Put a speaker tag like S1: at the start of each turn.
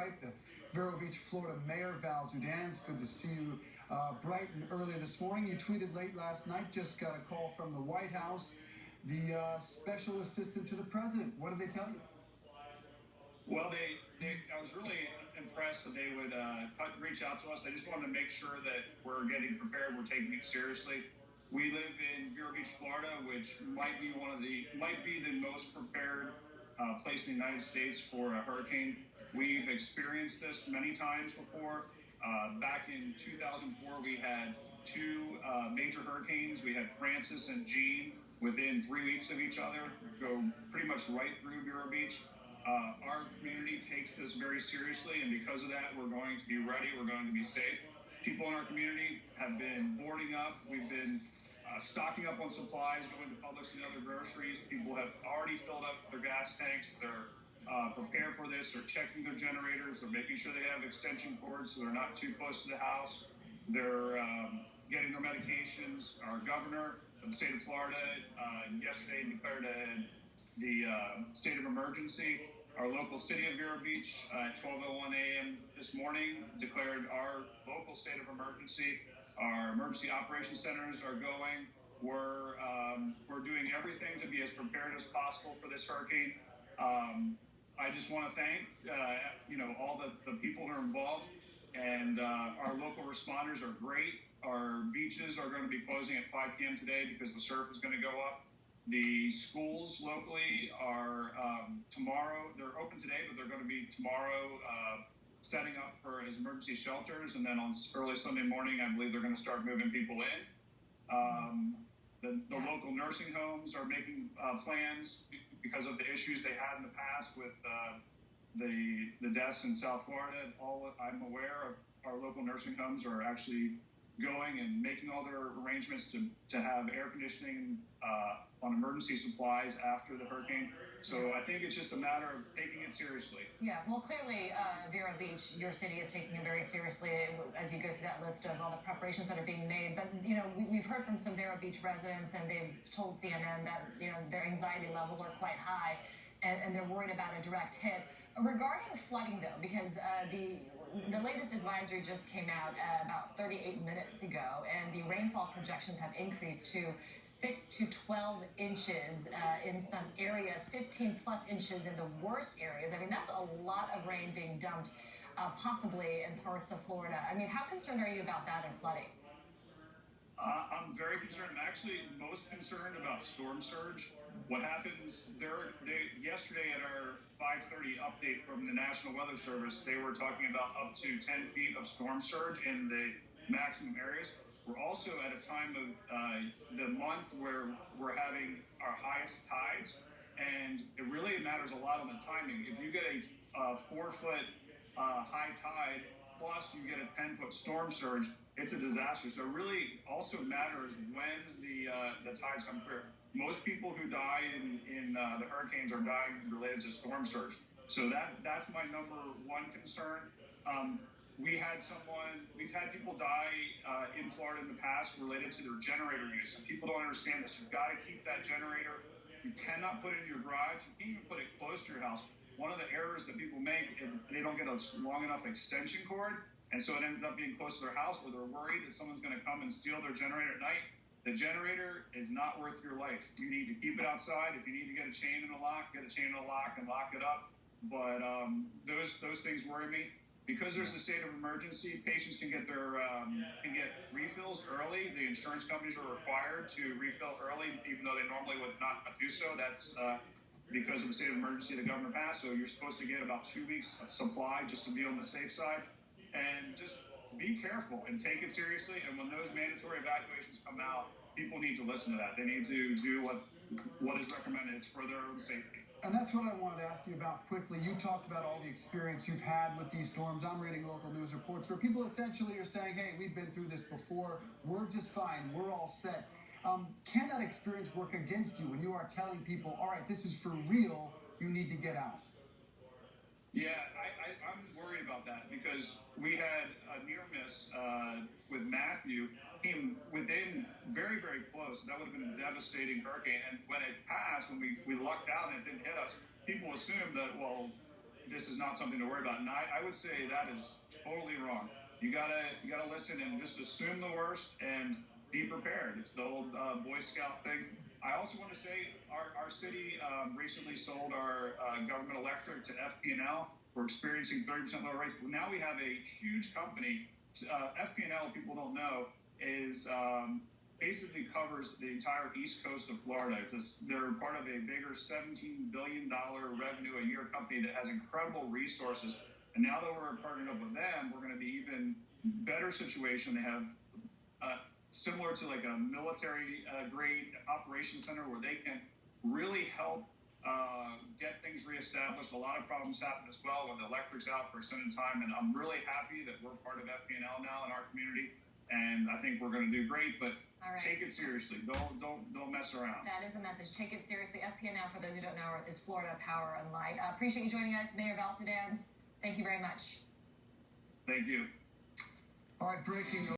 S1: Skype, the Vero Beach, Florida Mayor, Val Zudans. Good to see you bright and early this morning. You tweeted late last night, just got a call from the White House, the special assistant to the president. What did they tell you?
S2: Well, I was really impressed that they would reach out to us. I just wanted to make sure that we're getting prepared, we're taking it seriously. We live in Vero Beach, Florida, which might be the most prepared place in the United States for a hurricane. We've experienced this many times before. Back in 2004, we had two major hurricanes. We had Francis and Jean within 3 weeks of each other, go pretty much right through Vero Beach. Our community takes this very seriously, and because of that, we're going to be ready. We're going to be safe. People in our community have been boarding up. We've been stocking up on supplies, going to Publix and other groceries. People have already filled up their gas tanks. They're prepared for this. They're checking their generators. They're making sure they have extension cords so they're not too close to the house. They're getting their medications. Our governor of the state of Florida yesterday declared the state of emergency. Our local city of Vero Beach at 12:01 a.m. this morning declared our local state of emergency. Our emergency operations centers are going. We're doing everything to be as prepared as possible for this hurricane. I just want to thank all the people who are involved, and our local responders are great. Our beaches are going to be closing at 5 p.m. today because the surf is going to go up. The schools locally are tomorrow. They're open today, but they're going to be tomorrow setting up for as emergency shelters. And then on early Sunday morning, I believe they're going to start moving people in. The local nursing homes are making plans because of the issues they had in the past with the deaths in South Florida. All I'm aware of, our local nursing homes are actually going and making all their arrangements to have air conditioning on emergency supplies after the hurricane. So I think it's just a matter of taking it seriously.
S3: Yeah, well, clearly, Vero Beach, your city is taking it very seriously as you go through that list of all the preparations that are being made. But, we've heard from some Vero Beach residents, and they've told CNN that, their anxiety levels are quite high, and they're worried about a direct hit. Regarding flooding, though, because the latest advisory just came out about 38 minutes ago, and the rainfall projections have increased to 6 to 12 inches in some areas, 15 plus inches in the worst areas. I mean, that's a lot of rain being dumped, possibly in parts of Florida. I mean, how concerned are you about that and flooding?
S2: I'm very concerned. I'm actually most concerned about storm surge. What happens yesterday at our 5:30 update from the National Weather Service, they were talking about up to 10 feet of storm surge in the maximum areas. We're also at a time of the month where we're having our highest tides, and it really matters a lot on the timing. If you get a 4-foot high tide, plus you get a 10-foot storm surge, it's a disaster. So it really also matters when the tides come through. Most people who die in the hurricanes are dying related to storm surge. So that's my number one concern. We've had people die in Florida in the past related to their generator use. And people don't understand this. You've got to keep that generator. You cannot put it in your garage. You can't even put it close to your house. One of the errors that people make is they don't get a long enough extension cord, and so it ends up being close to their house, where they're worried that someone's going to come and steal their generator at night. The generator is not worth your life. You need to keep it outside. If you need to get a chain and a lock, get a chain and a lock and lock it up. But those things worry me. Because there's a state of emergency, patients can get refills early. The insurance companies are required to refill early, even though they normally would not do so. That's because of the state of emergency the government passed. So you're supposed to get about 2 weeks of supply just to be on the safe side. And just be careful and take it seriously. And when those mandatory evacuations come out, people need to listen to that. They need to do what is recommended. It's for their own safety.
S1: And that's what I wanted to ask you about quickly. You talked about all the experience you've had with these storms. I'm reading local news reports where people essentially are saying, hey, we've been through this before. We're just fine. We're all set. Can that experience work against you when you are telling people, all right, this is for real, you need to get out?
S2: Yeah, I'm worried about that because we had a near miss with Matthew. Came within very, very close. That would have been a devastating hurricane. And when it passed, when we lucked out and it didn't hit us, people assumed that, well, this is not something to worry about. And I would say that is totally wrong. You gotta listen and just assume the worst and be prepared. It's the old Boy Scout thing. I also want to say our city recently sold our government electric to FP&L. We're experiencing 30% lower rates. Now we have a huge company. FP&L, people don't know, is basically covers the entire east coast of Florida. They're part of a bigger $17 billion revenue a year company that has incredible resources. And now that we're partnered up with them, we're going to be even better situation. They have similar to like a military grade operations center where they can really help get things reestablished. A lot of problems happen as well when the electric's out for extended time. And I'm really happy that we're part of FP&L now in our community. And I think we're going to do great, but take it seriously. Don't mess around.
S3: That is the message. Take it seriously. FP&L, for those who don't know, is Florida Power and Light. Appreciate you joining us, Mayor Val Zudans. Thank you very much.
S2: Thank you.
S1: All right, breaking.